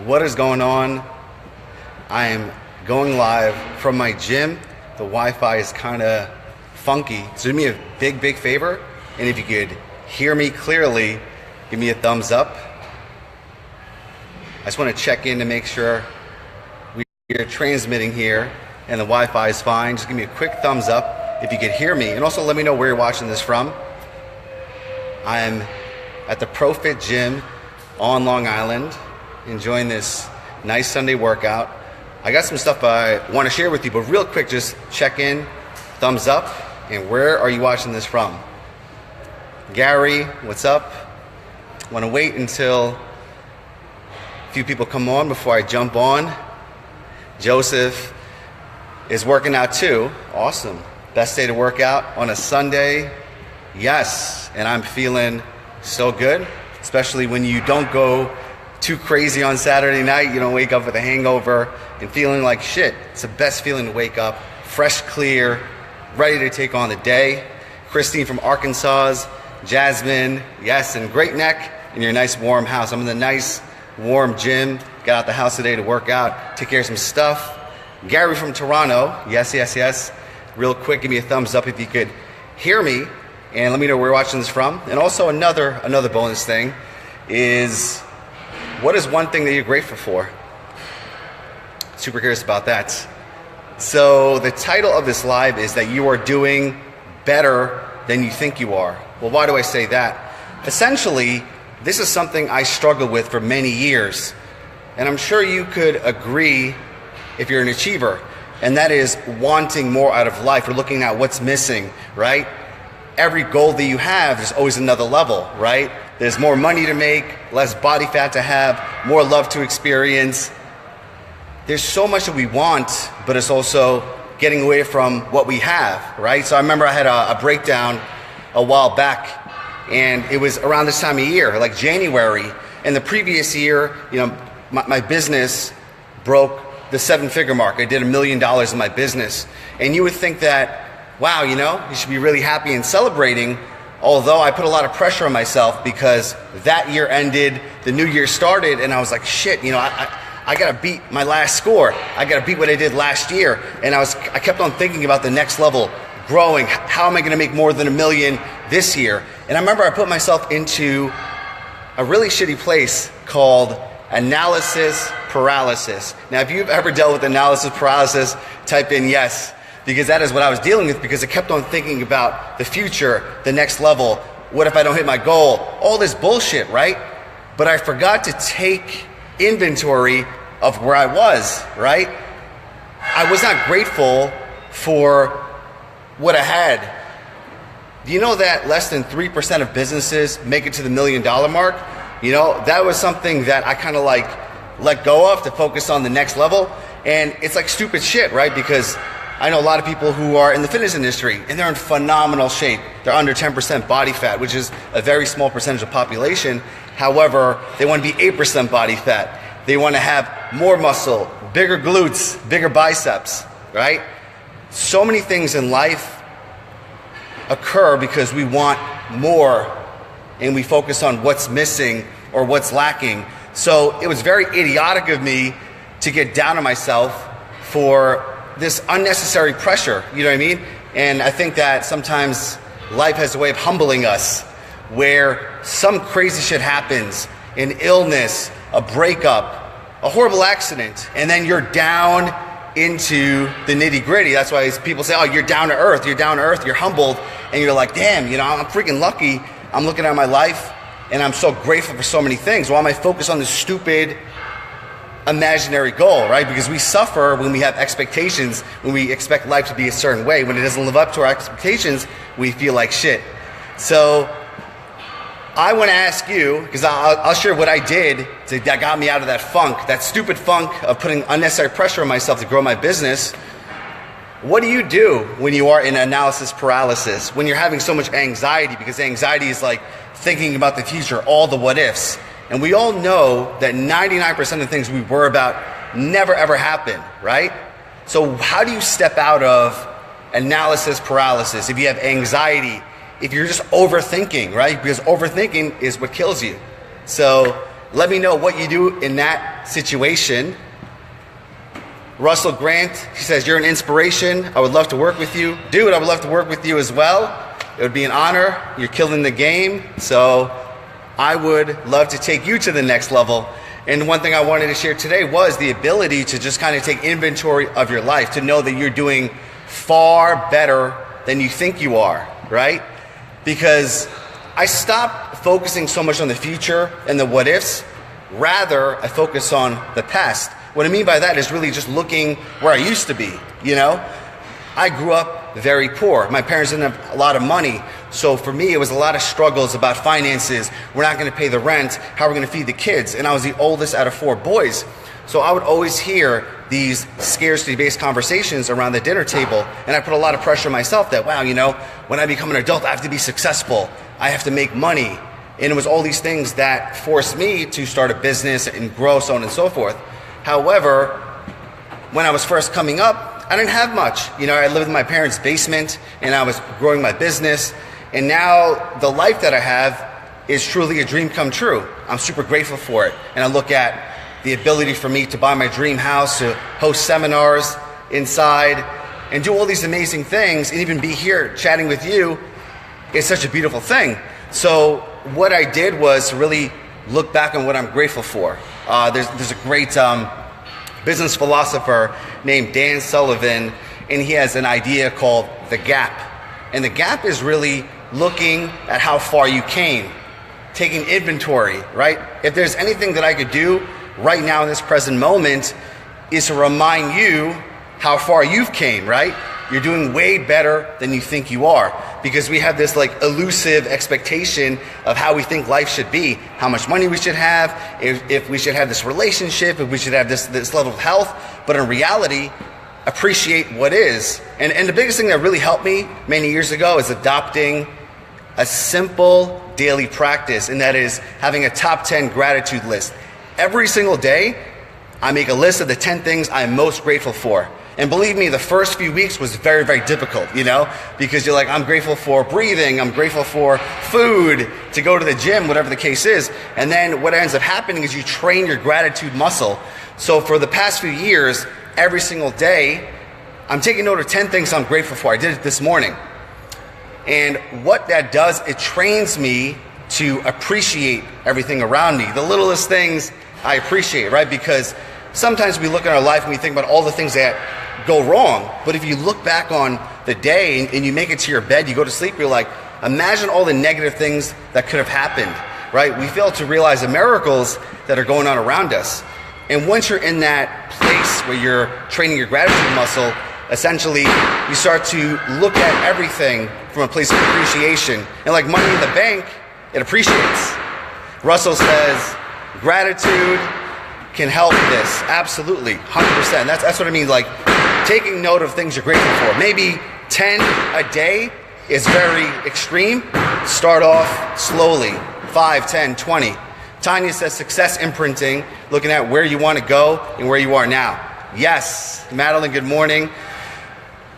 What is going on? I am going live from my gym. The Wi-Fi is kind of funky, so do me a big favor, and if you could hear me clearly, give me a thumbs up. I just want to check in to make sure we're transmitting here and the Wi-Fi is fine. Just give me a quick thumbs up if you could hear me, and also let me know where you're watching this from. I am at the ProFit Gym on Long Island, enjoying this nice Sunday workout. I got some stuff I want to share with you, but real quick, just check in, thumbs up, and where are you watching this from? Gary, what's up? Want to wait until a few people come on before I jump on. Joseph is working out too. Awesome. Best day to work out on a Sunday. Yes, and I'm feeling so good, especially when you don't go too crazy on Saturday night. You don't wake up with a hangover and feeling like shit. It's the best feeling to wake up fresh, clear, ready to take on the day. Christine from Arkansas, Jasmine, yes, and Great Neck in your nice warm house. I'm in the nice warm gym. Got out the house today to work out, take care of some stuff. Gary from Toronto, yes. Real quick, give me a thumbs up if you could hear me, and let me know where you're watching this from. And also another bonus thing is, what is one thing that you're grateful for? Super curious about that. So the title of this live is that you are doing better than you think you are. Well, why do I say that? Essentially, this is something I struggled with for many years. And I'm sure you could agree if you're an achiever. And that is wanting more out of life or looking at what's missing, right? Every goal that you have, there's always another level, right? There's more money to make, less body fat to have, more love to experience. There's so much that we want, but it's also getting away from what we have, right? So I remember I had a breakdown a while back, and it was around this time of year, like January. And the previous year, my business broke the 7-figure mark. I did $1 million in my business. And you would think that, wow, you should be really happy and celebrating. Although I put a lot of pressure on myself because that year ended, the new year started, and I was like, shit, I gotta beat my last score. I gotta beat what I did last year. And I kept on thinking about the next level, growing. How am I gonna make more than $1 million this year? And I remember I put myself into a really shitty place called analysis paralysis. Now, if you've ever dealt with analysis paralysis, type in yes, because that is what I was dealing with, because I kept on thinking about the future, the next level. What if I don't hit my goal? All this bullshit, right? But I forgot to take inventory of where I was, right? I was not grateful for what I had. Do you know that less than 3% of businesses make it to the $1 million mark? That was something that I kind of let go of to focus on the next level. And it's like stupid shit, right? Because I know a lot of people who are in the fitness industry and they're in phenomenal shape. They're under 10% body fat, which is a very small percentage of population. However, they want to be 8% body fat. They want to have more muscle, bigger glutes, bigger biceps, right? So many things in life occur because we want more and we focus on what's missing or what's lacking. So it was very idiotic of me to get down on myself for this unnecessary pressure, you know what I mean? And I think that sometimes life has a way of humbling us, where some crazy shit happens, an illness, a breakup, a horrible accident, and then you're down into the nitty gritty. That's why people say, oh, you're down to earth, you're humbled, and you're like, damn, I'm freaking lucky. I'm looking at my life, and I'm so grateful for so many things. Why am I focused on this stupid imaginary goal, right? Because we suffer when we have expectations, when we expect life to be a certain way. When it doesn't live up to our expectations, we feel like shit. So I want to ask you, because I'll share what I did that got me out of that funk, that stupid funk of putting unnecessary pressure on myself to grow my business. What do you do when you are in analysis paralysis, when you're having so much anxiety? Because anxiety is like thinking about the future, all the what ifs. And we all know that 99% of the things we worry about never ever happen, right? So how do you step out of analysis paralysis if you have anxiety, if you're just overthinking, right? Because overthinking is what kills you. So let me know what you do in that situation. Russell Grant, he says, you're an inspiration. I would love to work with you. Dude, I would love to work with you as well. It would be an honor. You're killing the game. So I would love to take you to the next level. And one thing I wanted to share today was the ability to just kind of take inventory of your life, to know that you're doing far better than you think you are, right? Because I stopped focusing so much on the future and the what ifs. Rather, I focus on the past. What I mean by that is really just looking where I used to be, you know? I grew up very poor. My parents didn't have a lot of money. So for me, it was a lot of struggles about finances. We're not going to pay the rent. How are we going to feed the kids? And I was the oldest out of 4 boys. So I would always hear these scarcity-based conversations around the dinner table. And I put a lot of pressure on myself that, wow, you know, when I become an adult, I have to be successful. I have to make money. And it was all these things that forced me to start a business and grow, so on and so forth. However, when I was first coming up, I didn't have much. You know, I lived in my parents' basement and I was growing my business. And now the life that I have is truly a dream come true. I'm super grateful for it. And I look at the ability for me to buy my dream house, to host seminars inside, and do all these amazing things, and even be here chatting with you is such a beautiful thing. So what I did was to really look back on what I'm grateful for. There's a great business philosopher named Dan Sullivan, and he has an idea called the gap. And the gap is really looking at how far you came, taking inventory, right? If there's anything that I could do right now in this present moment is to remind you how far you've came, right? You're doing way better than you think you are, because we have this like elusive expectation of how we think life should be, how much money we should have, if we should have this relationship, if we should have this level of health. But in reality, appreciate what is. And the biggest thing that really helped me many years ago is adopting a simple daily practice, and that is having a top 10 gratitude list. Every single day, I make a list of the 10 things I'm most grateful for. And believe me, the first few weeks was very, very difficult, you know, because you're like, I'm grateful for breathing, I'm grateful for food, to go to the gym, whatever the case is. And then what ends up happening is you train your gratitude muscle. So for the past few years, every single day, I'm taking note of 10 things I'm grateful for. I did it this morning. And what that does, it trains me to appreciate everything around me. The littlest things I appreciate, right? Because sometimes we look at our life and we think about all the things that go wrong. But if you look back on the day and you make it to your bed, you go to sleep, you're like, imagine all the negative things that could have happened, right? We fail to realize the miracles that are going on around us. And once you're in that place where you're training your gratitude muscle, essentially you start to look at everything from a place of appreciation. And like money in the bank, it appreciates. Russell says, gratitude can help this. Absolutely, 100%. That's what I mean, like taking note of things you're grateful for. Maybe 10 a day is very extreme. Start off slowly, 5, 10, 20. Tanya says success imprinting, looking at where you want to go and where you are now. Yes. Madeline, good morning.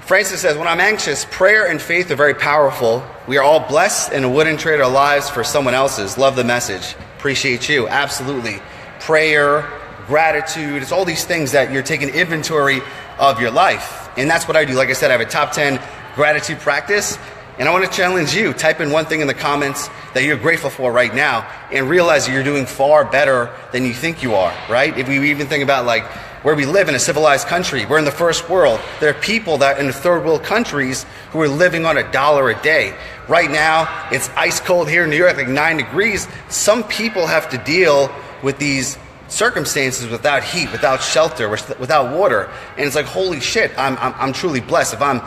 Francis says, when I'm anxious, prayer and faith are very powerful. We are all blessed and wouldn't trade our lives for someone else's. Love the message. Appreciate you. Absolutely. Prayer, gratitude, it's all these things that you're taking inventory of your life. And that's what I do. Like I said, I have a top 10 gratitude practice. And I want to challenge you. Type in one thing in the comments that you're grateful for right now and realize that you're doing far better than you think you are, right? If we even think about like where we live in a civilized country, we're in the first world. There are people that in the third world countries who are living on $1 a day. Right now, it's ice cold here in New York, like 9 degrees. Some people have to deal with these circumstances without heat, without shelter, without water. And it's like, holy shit, I'm truly blessed. If I'm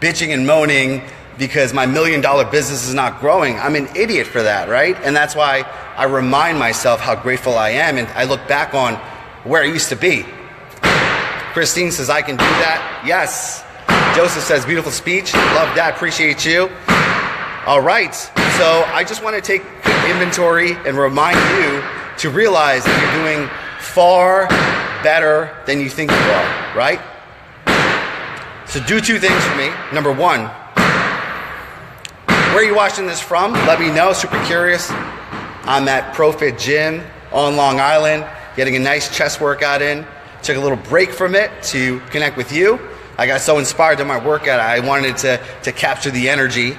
bitching and moaning because my $1 million business is not growing, I'm an idiot for that, right? And that's why I remind myself how grateful I am, and I look back on where I used to be. Christine says, I can do that. Yes. Joseph says, beautiful speech. Love that. Appreciate you. All right. So I just want to take inventory and remind you to realize that you're doing far better than you think you are, right? So do 2 things for me. Number 1, where are you watching this from? Let me know. Super curious. I'm at ProFit Gym on Long Island, getting a nice chest workout in. Took a little break from it to connect with you. I got so inspired in my workout, I wanted to capture the energy.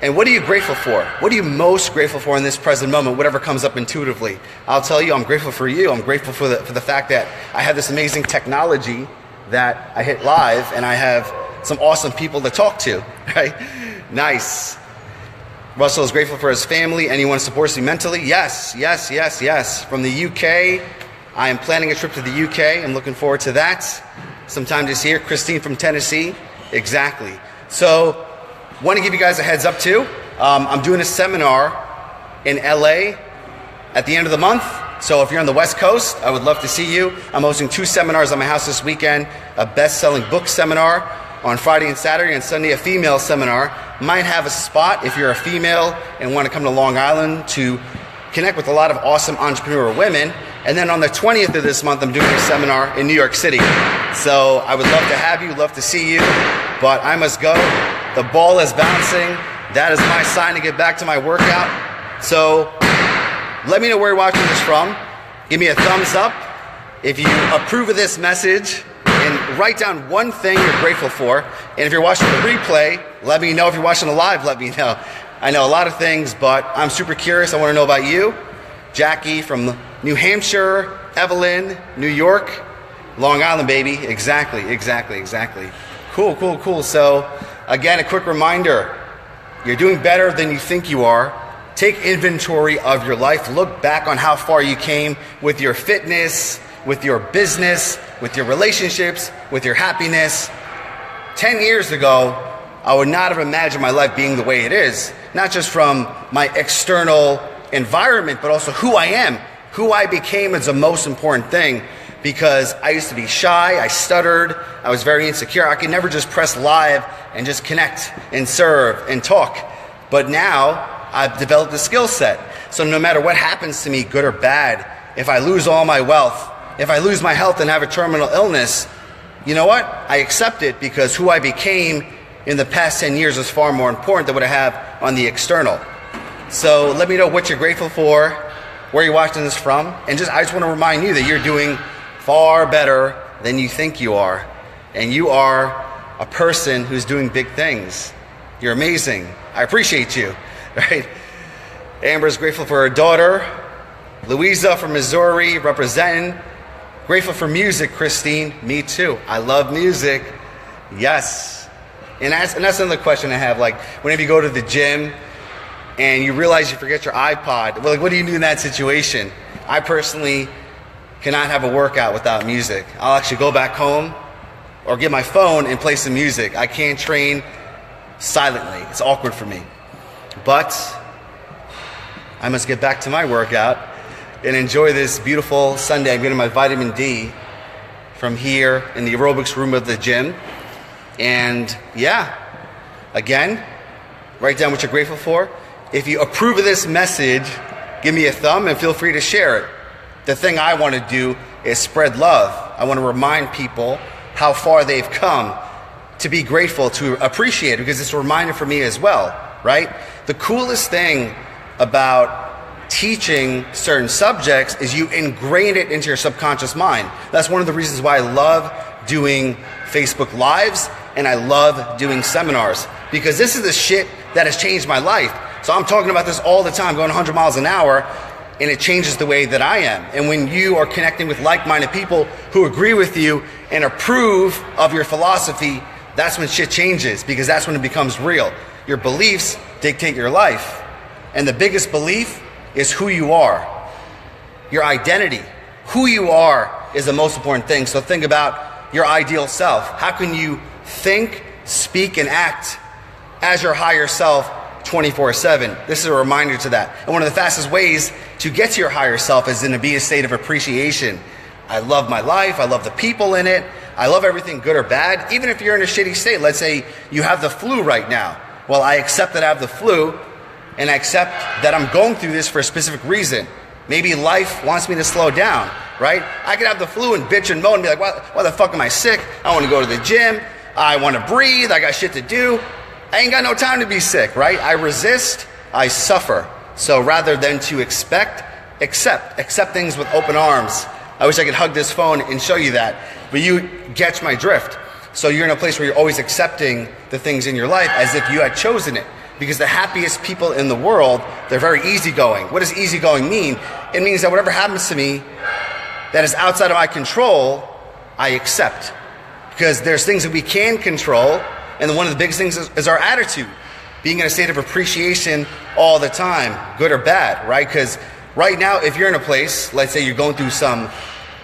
And what are you grateful for? What are you most grateful for in this present moment, whatever comes up intuitively? I'll tell you, I'm grateful for you. I'm grateful for the fact that I have this amazing technology that I hit live, and I have some awesome people to talk to, right? Nice. Russell is grateful for his family. Anyone supports me mentally? Yes. From the UK, I am planning a trip to the UK. I'm looking forward to that sometime this year. Christine from Tennessee. Exactly. So, want to give you guys a heads up too. I'm doing a seminar in LA at the end of the month. So if you're on the West Coast, I would love to see you. I'm hosting 2 seminars at my house this weekend. A best-selling book seminar on Friday and Saturday, and Sunday a female seminar. Might have a spot if you're a female and want to come to Long Island to connect with a lot of awesome entrepreneur women. And then on the 20th of this month, I'm doing a seminar in New York City. So I would love to have you, love to see you, but I must go. The ball is bouncing. That is my sign to get back to my workout. So let me know where you're watching this from. Give me a thumbs up if you approve of this message, and write down one thing you're grateful for. And if you're watching the replay, let me know. If you're watching the live, let me know. I know a lot of things, but I'm super curious. I want to know about you. Jackie from New Hampshire, Evelyn, New York, Long Island, baby. Exactly. Cool. So, again, a quick reminder. You're doing better than you think you are. Take inventory of your life. Look back on how far you came with your fitness, with your business, with your relationships, with your happiness. 10 years ago, I would not have imagined my life being the way it is. Not just from my external environment, but also who I am. Who I became is the most important thing, because I used to be shy, I stuttered, I was very insecure. I could never just press live and just connect and serve and talk. But now I've developed a skill set. So no matter what happens to me, good or bad, if I lose all my wealth, if I lose my health and have a terminal illness, you know what? I accept it, because who I became in the past 10 years is far more important than what I have on the external. So let me know what you're grateful for, where you're watching this from, and I just want to remind you that you're doing far better than you think you are. And you are a person who's doing big things. You're amazing. I appreciate you, right? Amber's grateful for her daughter. Louisa from Missouri representing. Grateful for music, Christine. Me too. I love music. Yes. And that's another question I have. Like, whenever you go to the gym and you realize you forget your iPod, well, like, what do you do in that situation? I personally cannot have a workout without music. I'll actually go back home or get my phone and play some music. I can't train silently. It's awkward for me. But I must get back to my workout and enjoy this beautiful Sunday. I'm getting my vitamin D from here in the aerobics room of the gym. And yeah, again, write down what you're grateful for. If you approve of this message, give me a thumb and feel free to share it. The thing I want to do is spread love. I want to remind people how far they've come, to be grateful, to appreciate it, because it's a reminder for me as well, right? The coolest thing about teaching certain subjects is you ingrain it into your subconscious mind. That's one of the reasons why I love doing Facebook Lives and I love doing seminars, because this is the shit that has changed my life. So I'm talking about this all the time, going 100 miles an hour, and it changes the way that I am. And when you are connecting with like-minded people who agree with you and approve of your philosophy, that's when shit changes, because that's when it becomes real. Your beliefs dictate your life. And the biggest belief is who you are. Your identity. Who you are is the most important thing. So think about your ideal self. How can you think, speak, and act as your higher self 24/7? This is a reminder to that. And one of the fastest ways to get to your higher self is to be in a state of appreciation. I love my life. I love the people in it. I love everything, good or bad. Even if you're in a shitty state, let's say you have the flu right now. Well, I accept that I have the flu, and I accept that I'm going through this for a specific reason. Maybe life wants me to slow down, right? I could have the flu and bitch and moan and be like, why the fuck am I sick? I want to go to the gym. I want to breathe. I got shit to do. I ain't got no time to be sick, right? I resist. I suffer. So rather than to expect Accept things with open arms. I wish I could hug this phone and show you that, but you catch my drift. So you're in a place where you're always accepting the things in your life as if you had chosen it. Because the happiest people in the world, they're very easygoing. What does easygoing mean? It means that whatever happens to me that is outside of my control, I accept. Because there's things that we can control, and one of the biggest things is our attitude. Being in a state of appreciation all the time, good or bad, right? Because right now, if you're in a place, let's say you're going through some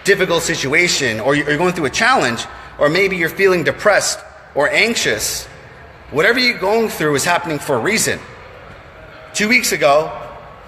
difficult situation, or you're going through a challenge, or maybe you're feeling depressed or anxious, whatever you're going through is happening for a reason. 2 weeks ago,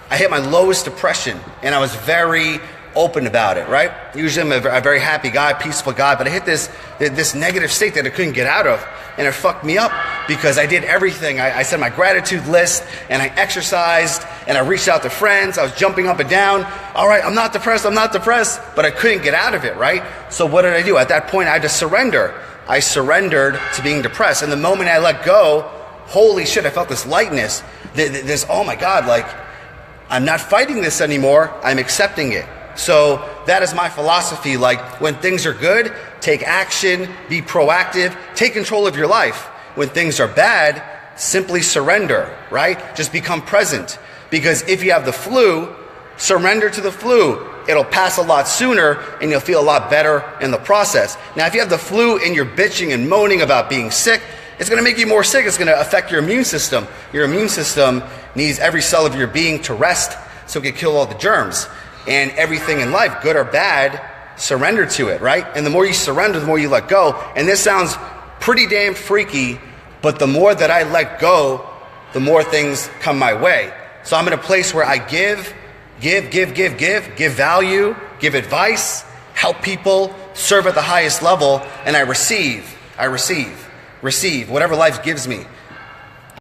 I hit my lowest depression, and I was very open about it, right? Usually I'm a very happy guy, peaceful guy, but I hit this negative state that I couldn't get out of, and it fucked me up because I did everything. I said my gratitude list, and I exercised, and I reached out to friends. I was jumping up and down. All right, I'm not depressed, but I couldn't get out of it, right? So what did I do? At that point, I had to surrender. I surrendered to being depressed, and the moment I let go, holy shit, I felt this lightness. This, oh my God, like, I'm not fighting this anymore, I'm accepting it. So that is my philosophy. Like, when things are good, take action, be proactive, take control of your life. When things are bad, simply surrender, right? Just become present. Because if you have the flu, surrender to the flu. It'll pass a lot sooner and you'll feel a lot better in the process. Now, if you have the flu and you're bitching and moaning about being sick, it's going to make you more sick. It's going to affect your immune system. Your immune system needs every cell of your being to rest so it can kill all the germs. And everything in life, good or bad, surrender to it, right? And the more you surrender, the more you let go. And this sounds pretty damn freaky, but the more that I let go, the more things come my way. So I'm in a place where I give value, give advice, help people, serve at the highest level, and I receive whatever life gives me.